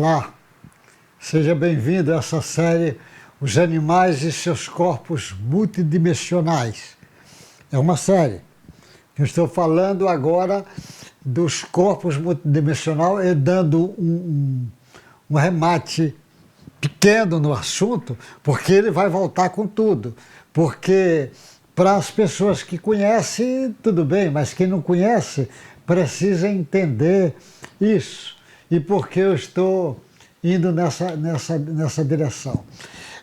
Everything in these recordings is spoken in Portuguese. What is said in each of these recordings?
Olá, seja bem-vindo a essa série Os Animais e Seus Corpos Multidimensionais. É uma série que eu estou falando agora dos corpos multidimensionais e dando um remate pequeno no assunto, porque ele vai voltar com tudo. Porque para as pessoas que conhecem, tudo bem, mas quem não conhece precisa entender isso. E por que eu estou indo nessa direção?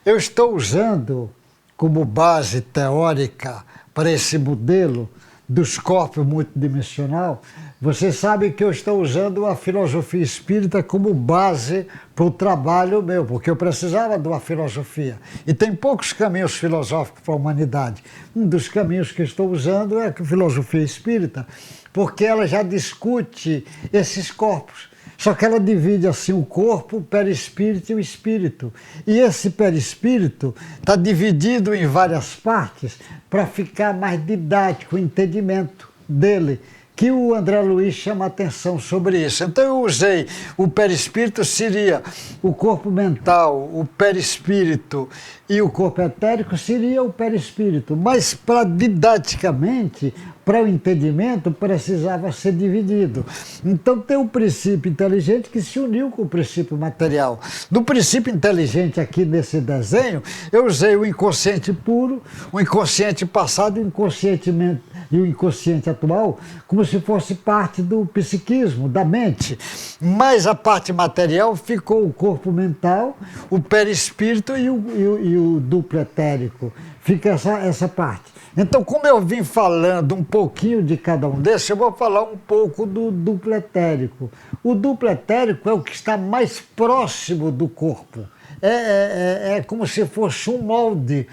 Eu estou usando como base teórica para esse modelo dos corpos multidimensional. Você sabe que eu estou usando a filosofia espírita como base para o trabalho meu, porque eu precisava de uma filosofia. E tem poucos caminhos filosóficos para a humanidade. Um dos caminhos que estou usando é a filosofia espírita, porque ela já discute esses corpos. Só que ela divide assim o corpo, o perispírito e o espírito. E esse perispírito está dividido em várias partes para ficar mais didático o entendimento dele, que o André Luiz chama atenção sobre isso. Então eu usei o perispírito, seria o corpo mental, o perispírito e o corpo etérico seria o perispírito. Mas para didaticamente, para o entendimento, precisava ser dividido. Então tem o princípio inteligente que se uniu com o princípio material. Do princípio inteligente aqui nesse desenho, eu usei o inconsciente puro, o inconsciente passado e o inconsciente atual, como se fosse parte do psiquismo, da mente. Mas a parte material ficou o corpo mental, o perispírito e o duplo etérico. Fica essa parte. Então, como eu vim falando um pouquinho de cada um desses, eu vou falar um pouco do duplo etérico. O duplo etérico é o que está mais próximo do corpo. É como se fosse um molde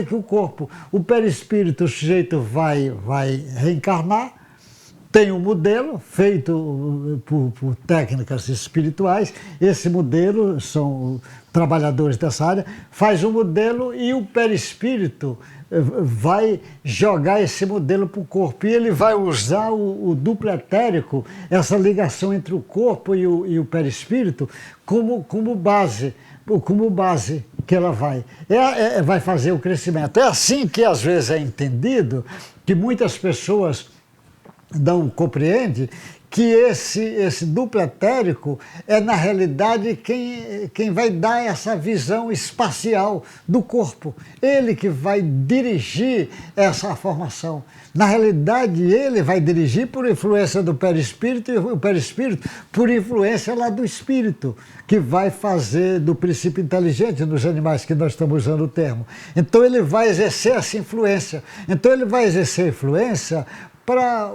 que o corpo, o perispírito, o sujeito vai reencarnar, tem um modelo feito por técnicas espirituais, esse modelo são trabalhadores dessa área, faz um modelo e o perispírito vai jogar esse modelo para o corpo e ele vai usar o duplo etérico, essa ligação entre o corpo e o perispírito, como base que ela vai fazer o crescimento. É assim que às vezes é entendido, que muitas pessoas não compreendem, que esse duplo etérico é, na realidade, quem vai dar essa visão espacial do corpo. Ele que vai dirigir essa formação. Na realidade, ele vai dirigir por influência do perispírito e o perispírito por influência lá do espírito, que vai fazer do princípio inteligente nos animais, que nós estamos usando o termo. Então, ele vai exercer essa influência. Então, ele vai exercer influência para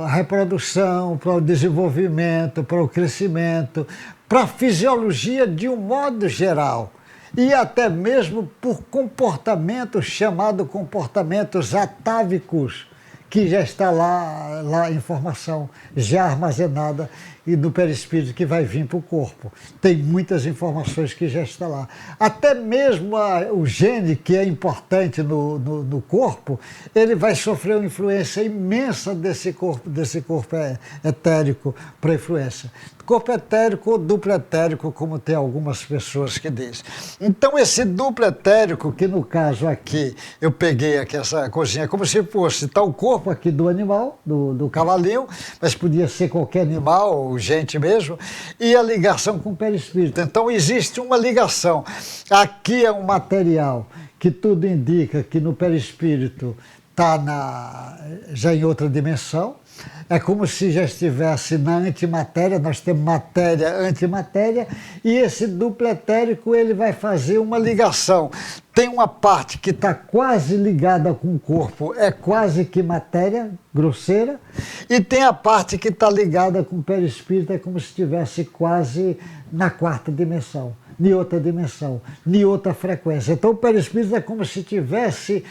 a reprodução, para o desenvolvimento, para o crescimento, para a fisiologia de um modo geral. E até mesmo por comportamentos chamados comportamentos atávicos, que já está lá a informação já armazenada e no perispírito que vai vir para o corpo. Tem muitas informações que já está lá. Até mesmo o gene, que é importante no corpo, ele vai sofrer uma influência imensa desse corpo etérico para a influência. Corpo etérico ou duplo etérico, como tem algumas pessoas que dizem. Então, esse duplo etérico, que no caso aqui, eu peguei aqui essa coisinha, como se fosse tal corpo aqui do animal, do cavalinho, mas podia ser qualquer animal, gente mesmo, e a ligação com o perispírito. Então, existe uma ligação. Aqui é um material que tudo indica que no perispírito está já em outra dimensão. É como se já estivesse na antimatéria, nós temos matéria, antimatéria, e esse duplo etérico ele vai fazer uma ligação. Tem uma parte que está quase ligada com o corpo, é quase que matéria grosseira, e tem a parte que está ligada com o perispírito, é como se estivesse quase na quarta dimensão, em outra dimensão, em outra frequência. Então o perispírito é como se tivesse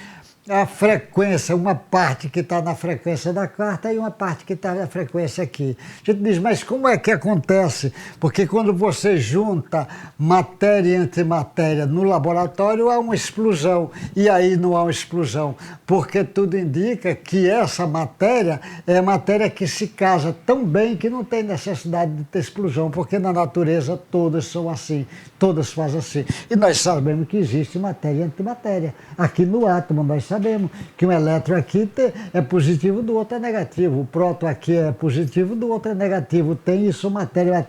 a frequência, uma parte que está na frequência da quarta e uma parte que está na frequência aqui. A gente diz, mas como é que acontece? Porque quando você junta matéria entre matéria no laboratório, há uma explosão. E aí não há uma explosão, porque tudo indica que essa matéria é matéria que se casa tão bem que não tem necessidade de ter explosão, porque na natureza todas são assim, todas fazem assim. E nós sabemos que existe matéria entre matéria. Aqui no átomo nós sabemos que um elétron aqui é positivo, do outro é negativo. O próton aqui é positivo, do outro é negativo. Tem isso, matéria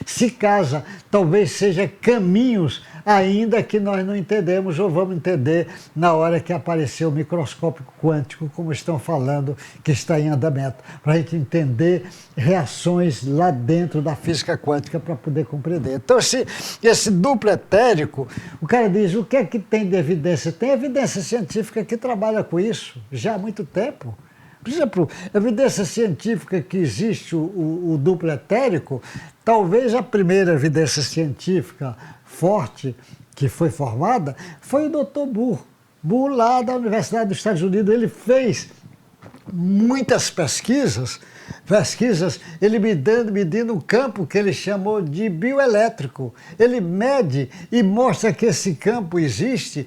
se casa. Talvez seja caminhos ainda que nós não entendemos ou vamos entender na hora que aparecer o microscópio quântico, como estão falando, que está em andamento, para a gente entender reações lá dentro da física quântica para poder compreender. Então, esse duplo etérico, o cara diz, o que é que tem de evidência? Tem evidência científica que trabalha com isso já há muito tempo. Por exemplo, evidência científica que existe o duplo etérico, talvez a primeira evidência científica forte que foi formada foi o Dr. Bohr. Bohr, lá da Universidade dos Estados Unidos, ele fez muitas pesquisas, ele medindo um campo que ele chamou de bioelétrico. Ele mede e mostra que esse campo existe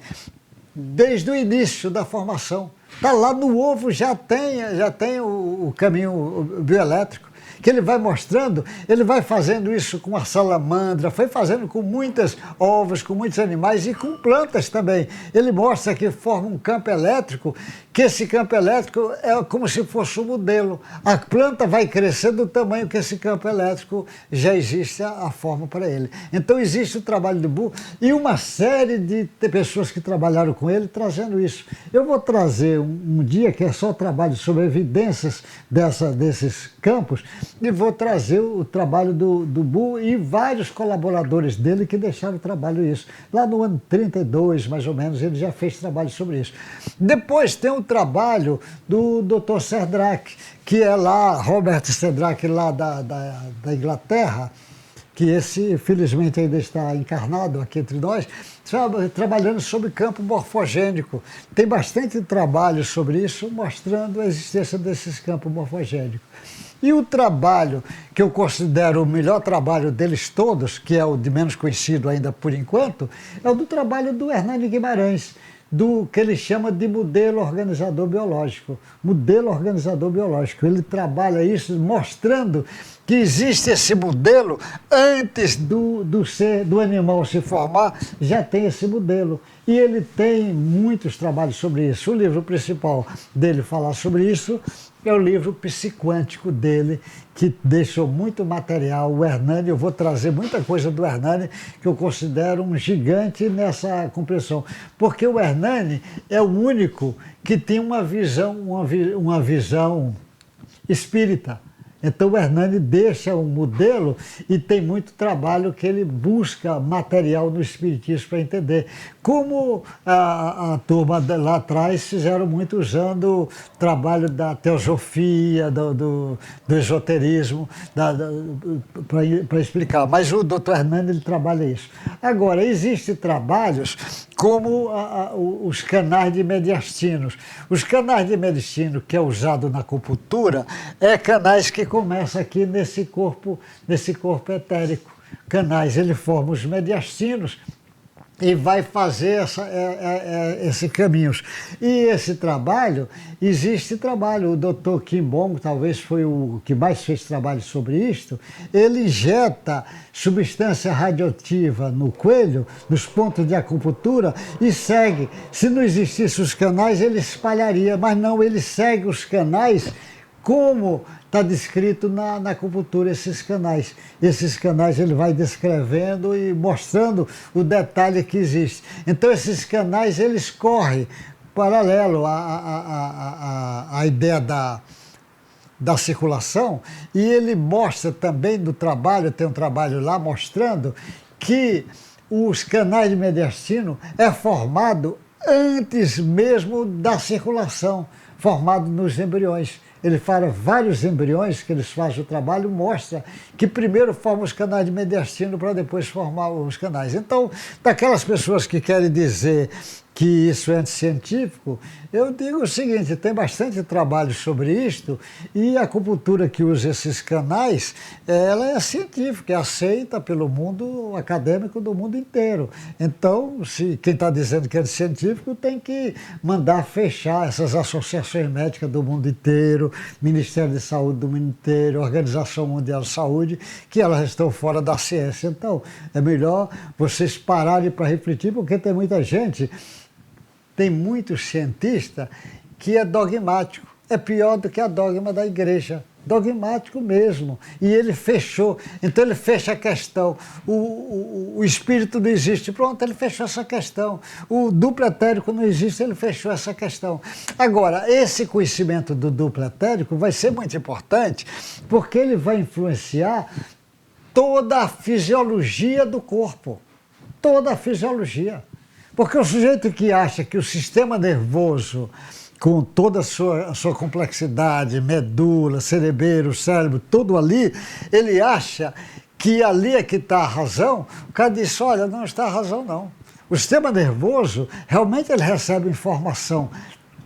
desde o início da formação. Está lá no ovo, já tem o caminho bioelétrico, que ele vai mostrando, ele vai fazendo isso com a salamandra, foi fazendo com muitas ovos, com muitos animais e com plantas também. Ele mostra que forma um campo elétrico, que esse campo elétrico é como se fosse um modelo. A planta vai crescer do tamanho que esse campo elétrico já existe a forma para ele. Então existe o trabalho do Bohr e uma série de pessoas que trabalharam com ele trazendo isso. Eu vou trazer um dia que é só trabalho sobre evidências desses campos, e vou trazer o trabalho do Bohr e vários colaboradores dele que deixaram trabalho isso. Lá no ano 32, mais ou menos, ele já fez trabalho sobre isso. Depois tem o trabalho do Dr. Serdrac, que é lá, Robert Serdrac, lá da Inglaterra, que esse, felizmente, ainda está encarnado aqui entre nós, trabalhando sobre campo morfogênico. Tem bastante trabalho sobre isso, mostrando a existência desses campos morfogênicos. E o trabalho que eu considero o melhor trabalho deles todos, que é o de menos conhecido ainda por enquanto, é o do trabalho do Hernani Guimarães, do que ele chama de modelo organizador biológico. Modelo organizador biológico. Ele trabalha isso mostrando que existe esse modelo antes do animal se formar, já tem esse modelo. E ele tem muitos trabalhos sobre isso. O livro principal dele falar sobre isso é o livro psiquântico dele, que deixou muito material. O Hernani, eu vou trazer muita coisa do Hernani, que eu considero um gigante nessa compreensão. Porque o Hernani é o único que tem uma visão espírita. Então o Hernani deixa um modelo e tem muito trabalho que ele busca material no espiritismo para entender. Como a turma lá atrás fizeram muito usando o trabalho da teosofia, do esoterismo, para explicar. Mas o Dr. Hernani ele trabalha isso. Agora, existem trabalhos como os canais de mediastinos. Os canais de mediastino que é usado na acupuntura é canais que começam aqui nesse corpo etérico. Canais, ele forma os mediastinos e vai fazer esses caminhos. E esse trabalho, existe trabalho, o Dr. Kim Bong talvez foi o que mais fez trabalho sobre isto, ele injeta substância radioativa no coelho, nos pontos de acupuntura, e segue. Se não existissem os canais, ele espalharia, mas não, ele segue os canais como está descrito na acupuntura, esses canais. Esses canais ele vai descrevendo e mostrando o detalhe que existe. Então esses canais eles correm paralelo à ideia da circulação, e ele mostra também no trabalho, tem um trabalho lá mostrando que os canais de mediastino é formado antes mesmo da circulação, formado nos embriões. Ele fala vários embriões que eles fazem o trabalho, mostra que primeiro formam os canais de mediastino para depois formar os canais. Então, daquelas pessoas que querem dizer que isso é anticientífico, eu digo o seguinte, tem bastante trabalho sobre isto e a acupuntura que usa esses canais, ela é científica, é aceita pelo mundo acadêmico do mundo inteiro. Então, se quem está dizendo que é anticientífico tem que mandar fechar essas associações médicas do mundo inteiro, Ministério de Saúde do mundo inteiro, Organização Mundial de Saúde, que elas estão fora da ciência. Então, é melhor vocês pararem para refletir, porque tem muita gente... Tem muito cientista que é dogmático, é pior do que a dogma da igreja, dogmático mesmo. E ele fechou, então ele fecha a questão, o espírito não existe, pronto, ele fechou essa questão. O duplo etérico não existe, ele fechou essa questão. Agora, esse conhecimento do duplo etérico vai ser muito importante, porque ele vai influenciar toda a fisiologia do corpo, toda a fisiologia. Porque o sujeito que acha que o sistema nervoso, com toda a sua complexidade, medula, cerebelo, cérebro, tudo ali, ele acha que ali é que está a razão, o cara diz, olha, não está a razão não. O sistema nervoso, realmente ele recebe informação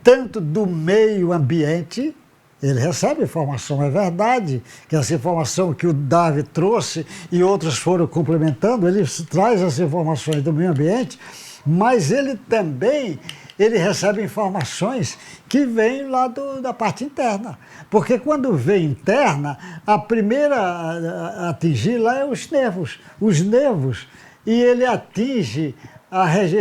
tanto do meio ambiente, ele recebe informação, é verdade, que essa informação que o Darwin trouxe e outros foram complementando, ele traz as informações do meio ambiente, mas ele também recebe informações que vêm lá da parte interna. Porque quando vem interna, a primeira a atingir lá é os nervos. Os nervos, e ele atinge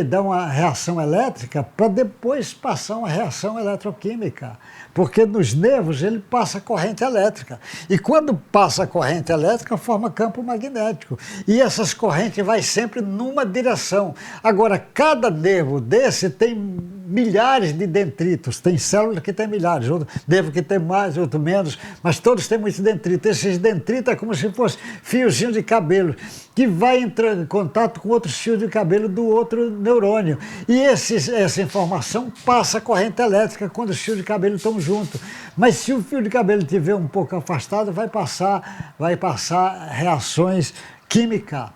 dá uma reação elétrica para depois passar uma reação eletroquímica. Porque nos nervos ele passa corrente elétrica. E quando passa corrente elétrica, forma campo magnético. E essas correntes vai sempre numa direção. Agora, cada nervo desse tem milhares de dendritos. Tem células que tem milhares, outro nervo que tem mais, outro menos, mas todos têm muitos dendritos. Esses dendritos é como se fosse fiozinho de cabelo, que vai entrar em contato com outros fios de cabelo do outro neurônio. E essa informação passa a corrente elétrica quando os fios de cabelo estão juntos. Mas se o fio de cabelo estiver um pouco afastado, vai passar reações químicas,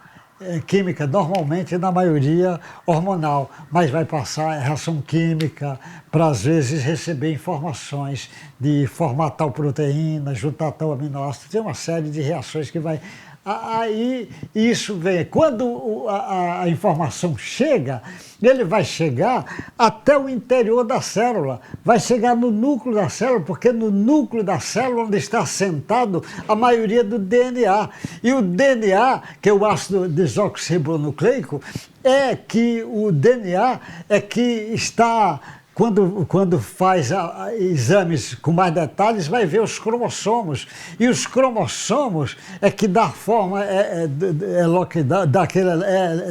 normalmente na maioria hormonal, mas vai passar reação química para às vezes receber informações de formar tal proteína, juntar tal aminoácido, tem uma série de reações que vai... Aí isso vem, quando a informação chega, ele vai chegar até o interior da célula, vai chegar no núcleo da célula, porque no núcleo da célula onde está assentado a maioria do DNA. E o DNA, que é o ácido desoxirribonucleico, o DNA é que está... Quando faz exames com mais detalhes, vai ver os cromossomos. E os cromossomos é que dá forma,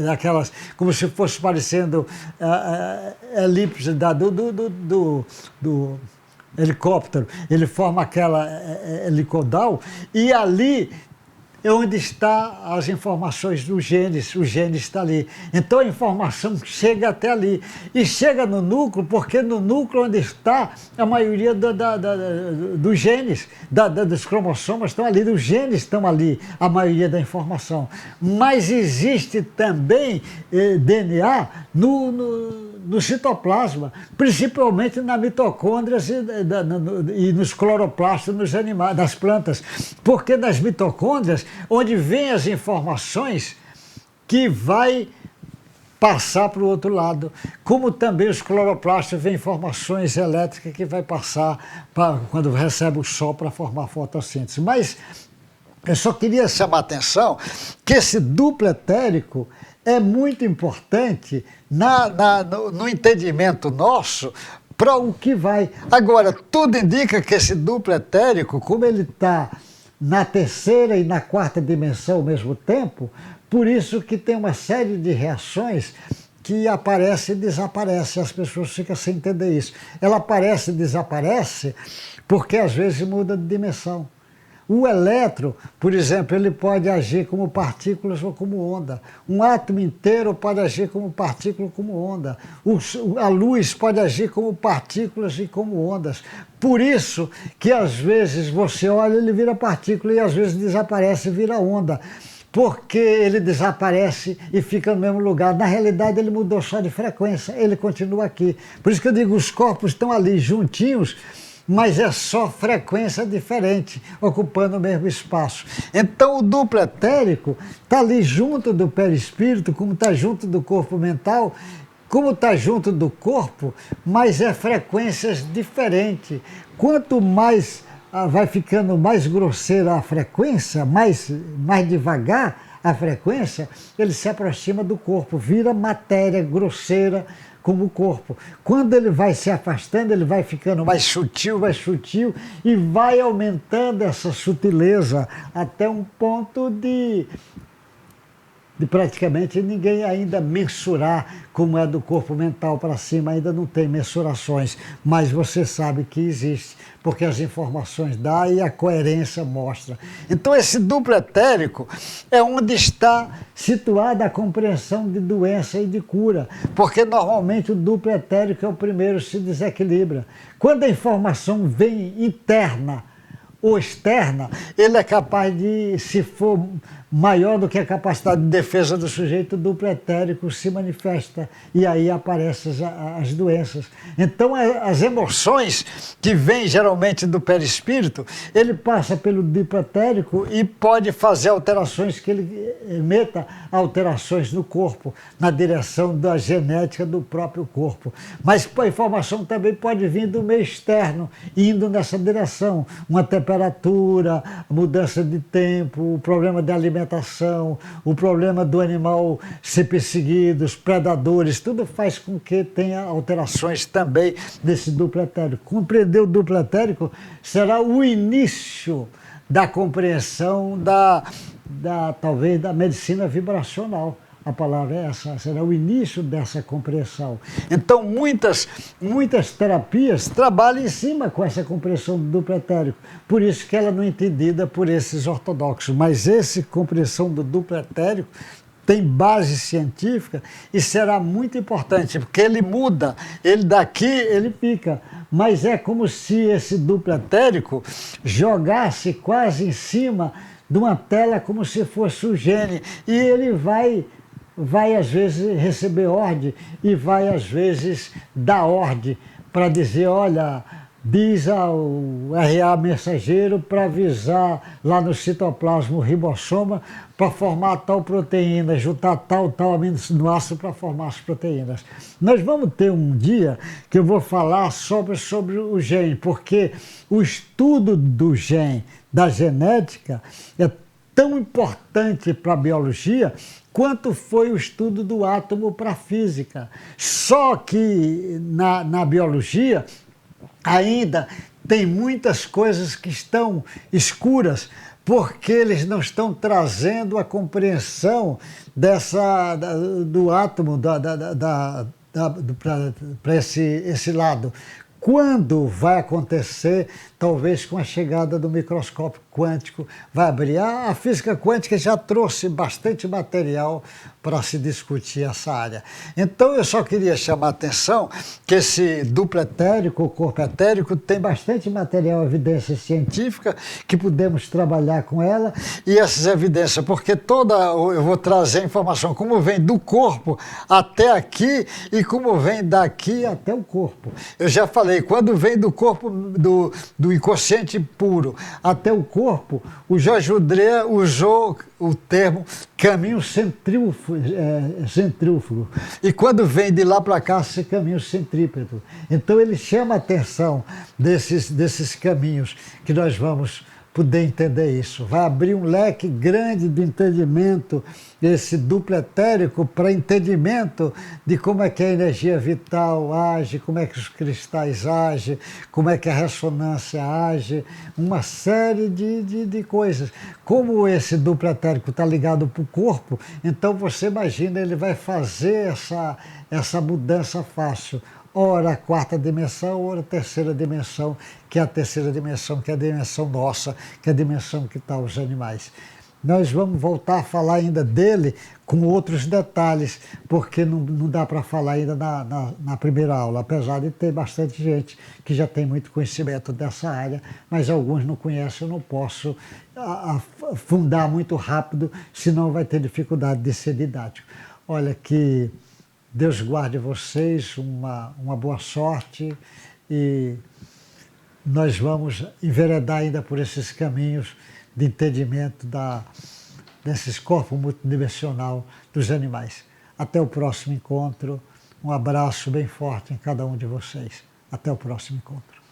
daquelas, como se fosse parecendo elipse do helicóptero. Ele forma aquela helicoidal e ali é onde estão as informações dos genes, o gene está ali. Então a informação chega até ali. E chega no núcleo, porque no núcleo onde está a maioria dos genes, dos cromossomas estão ali, dos genes estão ali, a maioria da informação. Mas existe também DNA no citoplasma, principalmente na mitocôndria e nos cloroplastos nos animais, das plantas, porque nas mitocôndrias, onde vêm as informações que vai passar para o outro lado, como também os cloroplastos vêm informações elétricas que vai passar quando recebe o sol para formar fotossíntese. Mas eu só queria chamar a atenção que esse duplo etérico é muito importante no entendimento nosso para o que vai. Agora, tudo indica que esse duplo etérico, como ele está na terceira e na quarta dimensão ao mesmo tempo, por isso que tem uma série de reações que aparece e desaparece, as pessoas ficam sem entender isso. Ela aparece e desaparece porque às vezes muda de dimensão. O elétron, por exemplo, ele pode agir como partículas ou como onda. Um átomo inteiro pode agir como partícula ou como onda. A luz pode agir como partículas e como ondas. Por isso que às vezes você olha, ele vira partícula e às vezes desaparece e vira onda. porque ele desaparece e fica no mesmo lugar. Na realidade, ele mudou só de frequência, ele continua aqui. Por isso que eu digo, os corpos estão ali juntinhos, mas é só frequência diferente, ocupando o mesmo espaço. Então o duplo etérico está ali junto do perispírito, como está junto do corpo mental, como está junto do corpo, mas é frequências diferentes. Quanto mais vai ficando mais grosseira a frequência, mais devagar a frequência, ele se aproxima do corpo, vira matéria grosseira como o corpo. Quando ele vai se afastando, ele vai ficando mais sutil e vai aumentando essa sutileza até um ponto de praticamente ninguém ainda mensurar como é do corpo mental para cima, ainda não tem mensurações, mas você sabe que existe, porque as informações dão e a coerência mostra. Então esse duplo etérico é onde está situada a compreensão de doença e de cura, porque normalmente o duplo etérico é o primeiro, se desequilibra. Quando a informação vem interna ou externa, ele é capaz de, se for maior do que a capacidade de defesa do sujeito, o duplo etérico se manifesta e aí aparecem as doenças. Então as emoções que vêm geralmente do perispírito, ele passa pelo duplo etérico e pode fazer alterações, que ele emeta alterações no corpo, na direção da genética do próprio corpo. Mas a informação também pode vir do meio externo, indo nessa direção, uma temperatura, mudança de tempo, o problema de alimentação, o problema do animal ser perseguido, os predadores, tudo faz com que tenha alterações também desse duplo etérico. Compreender o duplo etérico será o início da compreensão talvez da medicina vibracional. A palavra é essa, será o início dessa compreensão. Então, muitas terapias trabalham em cima com essa compreensão do duplo etérico. Por isso que ela não é entendida por esses ortodoxos. Mas essa compreensão do duplo etérico tem base científica e será muito importante, porque ele muda, ele daqui, ele fica. Mas é como se esse duplo etérico jogasse quase em cima de uma tela, como se fosse o gene, e ele vai às vezes receber ordem e vai às vezes dar ordem para dizer, olha, diz ao RA mensageiro para avisar lá no citoplasma o ribossoma para formar tal proteína, juntar tal aminoácido para formar as proteínas. Nós vamos ter um dia que eu vou falar sobre o gene, porque o estudo do gene, da genética, é tão importante para a biologia quanto foi o estudo do átomo para a física. Só que na biologia ainda tem muitas coisas que estão escuras, porque eles não estão trazendo a compreensão do átomo para esse lado. Quando vai acontecer, talvez com a chegada do microscópio quântico, vai abrir. A física quântica já trouxe bastante material para se discutir essa área. Então eu só queria chamar a atenção que esse duplo etérico, o corpo etérico, tem bastante material, evidência científica, que podemos trabalhar com ela, e essas evidências, porque eu vou trazer a informação como vem do corpo até aqui e como vem daqui até o corpo. Eu já falei, quando vem do corpo, do inconsciente puro até o corpo, o Jorge Udrea usou o termo caminho centrífugo. E quando vem de lá para cá, esse caminho centrípeto. Então ele chama a atenção desses caminhos que nós vamos poder entender isso. Vai abrir um leque grande de entendimento, esse duplo etérico, para entendimento de como é que a energia vital age, como é que os cristais agem, como é que a ressonância age, uma série de coisas. Como esse duplo etérico está ligado para o corpo, então você imagina, ele vai fazer essa mudança fácil. Ora a quarta dimensão, ora a terceira dimensão, que é a terceira dimensão, que é a dimensão nossa, que é a dimensão que está os animais. Nós vamos voltar a falar ainda dele com outros detalhes, porque não dá para falar ainda na primeira aula, apesar de ter bastante gente que já tem muito conhecimento dessa área, mas alguns não conhecem, eu não posso afundar muito rápido, senão vai ter dificuldade de ser didático. Olha, que Deus guarde vocês, uma boa sorte, e nós vamos enveredar ainda por esses caminhos de entendimento desses corpos multidimensional dos animais. Até o próximo encontro. Um abraço bem forte em cada um de vocês. Até o próximo encontro.